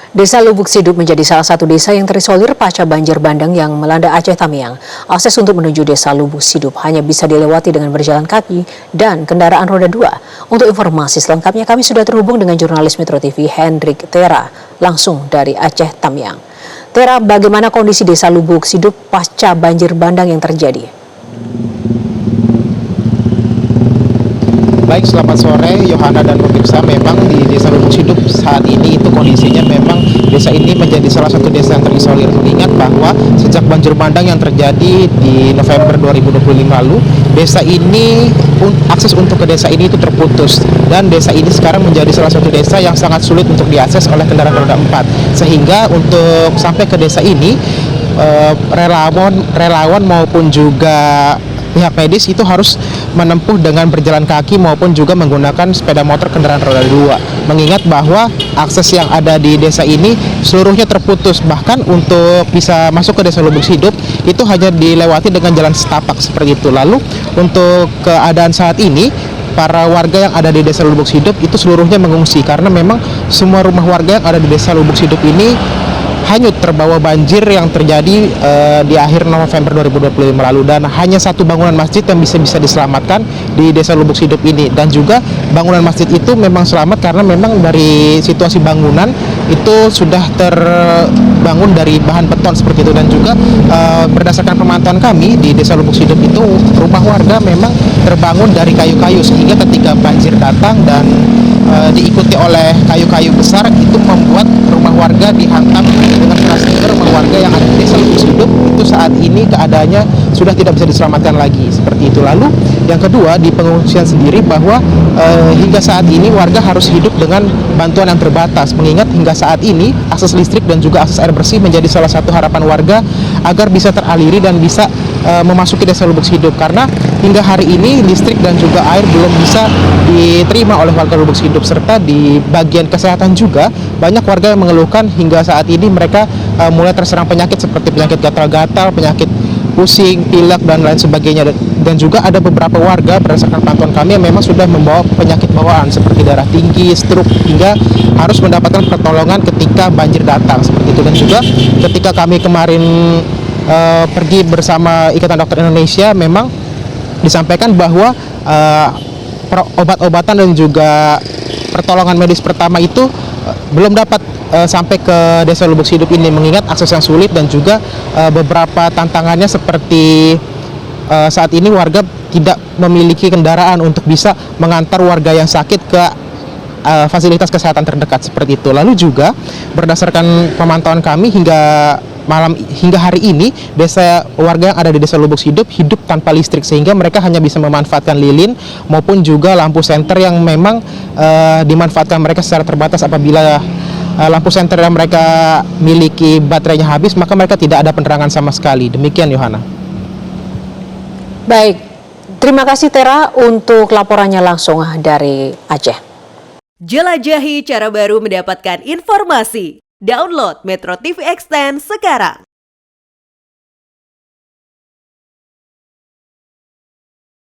Desa Lubuk Sidup menjadi salah satu desa yang terisolir pasca banjir bandang yang melanda Aceh Tamiang. Akses untuk menuju desa Lubuk Sidup hanya bisa dilewati dengan berjalan kaki dan kendaraan roda 2. Untuk informasi selengkapnya kami sudah terhubung dengan jurnalis Metro TV Hendrik Tera langsung dari Aceh Tamiang. Tera, bagaimana kondisi desa Lubuk Sidup pasca banjir bandang yang terjadi? Baik, selamat sore Yohana dan pemirsa. Memang di desa Lubuk Sidup saat ini itu kondisinya memang desa ini menjadi salah satu desa yang terisolir. Ingat bahwa sejak banjir bandang yang terjadi di November 2025 lalu, desa ini akses untuk ke desa ini itu terputus, dan desa ini sekarang menjadi salah satu desa yang sangat sulit untuk diakses oleh kendaraan roda 4. Sehingga untuk sampai ke desa ini relawan maupun juga pihak medis itu harus menempuh dengan berjalan kaki maupun juga menggunakan sepeda motor kendaraan roda 2. Mengingat bahwa akses yang ada di desa ini seluruhnya terputus. Bahkan untuk bisa masuk ke desa Lubuk Sidup itu hanya dilewati dengan jalan setapak seperti itu. Lalu untuk keadaan saat ini, para warga yang ada di desa Lubuk Sidup itu seluruhnya mengungsi karena memang semua rumah warga yang ada di desa Lubuk Sidup ini hanyut terbawa banjir yang terjadi di akhir November 2025 lalu, dan hanya satu bangunan masjid yang bisa diselamatkan di desa Lubuk Sidup ini. Dan juga bangunan masjid itu memang selamat karena memang dari situasi bangunan itu sudah terbangun dari bahan beton seperti itu. Dan juga berdasarkan pemantauan kami di desa Lubuk Sidup itu rumah warga memang terbangun dari kayu-kayu, sehingga ketika banjir datang dan diikuti oleh kayu-kayu besar itu membuat rumah warga dihantam dengan keras. Rumah warga yang ada di desa Lubuk Sidup itu saat ini keadaannya sudah tidak bisa diselamatkan lagi seperti itu. Lalu yang kedua, di pengungsian sendiri bahwa hingga saat ini warga harus hidup dengan bantuan yang terbatas, mengingat hingga saat ini akses listrik dan juga akses air bersih menjadi salah satu harapan warga agar bisa teraliri dan bisa memasuki desa Lubuk Sidup, karena hingga hari ini listrik dan juga air belum bisa diterima oleh warga Lubuk Sidup. Serta di bagian kesehatan juga banyak warga yang mengeluhkan hingga saat ini mereka mulai terserang penyakit seperti penyakit gatal-gatal, penyakit pusing, pilek, dan lain sebagainya. Dan juga ada beberapa warga berdasarkan pantauan kami yang memang sudah membawa penyakit bawaan seperti darah tinggi, stroke, hingga harus mendapatkan pertolongan ketika banjir datang seperti itu. Dan juga ketika kami kemarin pergi bersama Ikatan Dokter Indonesia, memang disampaikan bahwa obat-obatan dan juga pertolongan medis pertama itu belum dapat sampai ke desa Lubuk Sidup ini, mengingat akses yang sulit dan juga beberapa tantangannya seperti saat ini warga tidak memiliki kendaraan untuk bisa mengantar warga yang sakit ke fasilitas kesehatan terdekat seperti itu. Lalu juga berdasarkan pemantauan kami hingga hari ini warga yang ada di desa Lubuk Sidup hidup tanpa listrik, sehingga mereka hanya bisa memanfaatkan lilin maupun juga lampu senter yang memang dimanfaatkan mereka secara terbatas. Apabila lampu senter yang mereka miliki baterainya habis, maka mereka tidak ada penerangan sama sekali. Demikian, Yohana. Baik, terima kasih Tera untuk laporannya langsung dari Aceh. Jelajahi cara baru mendapatkan informasi. Download Metro TV Extend sekarang.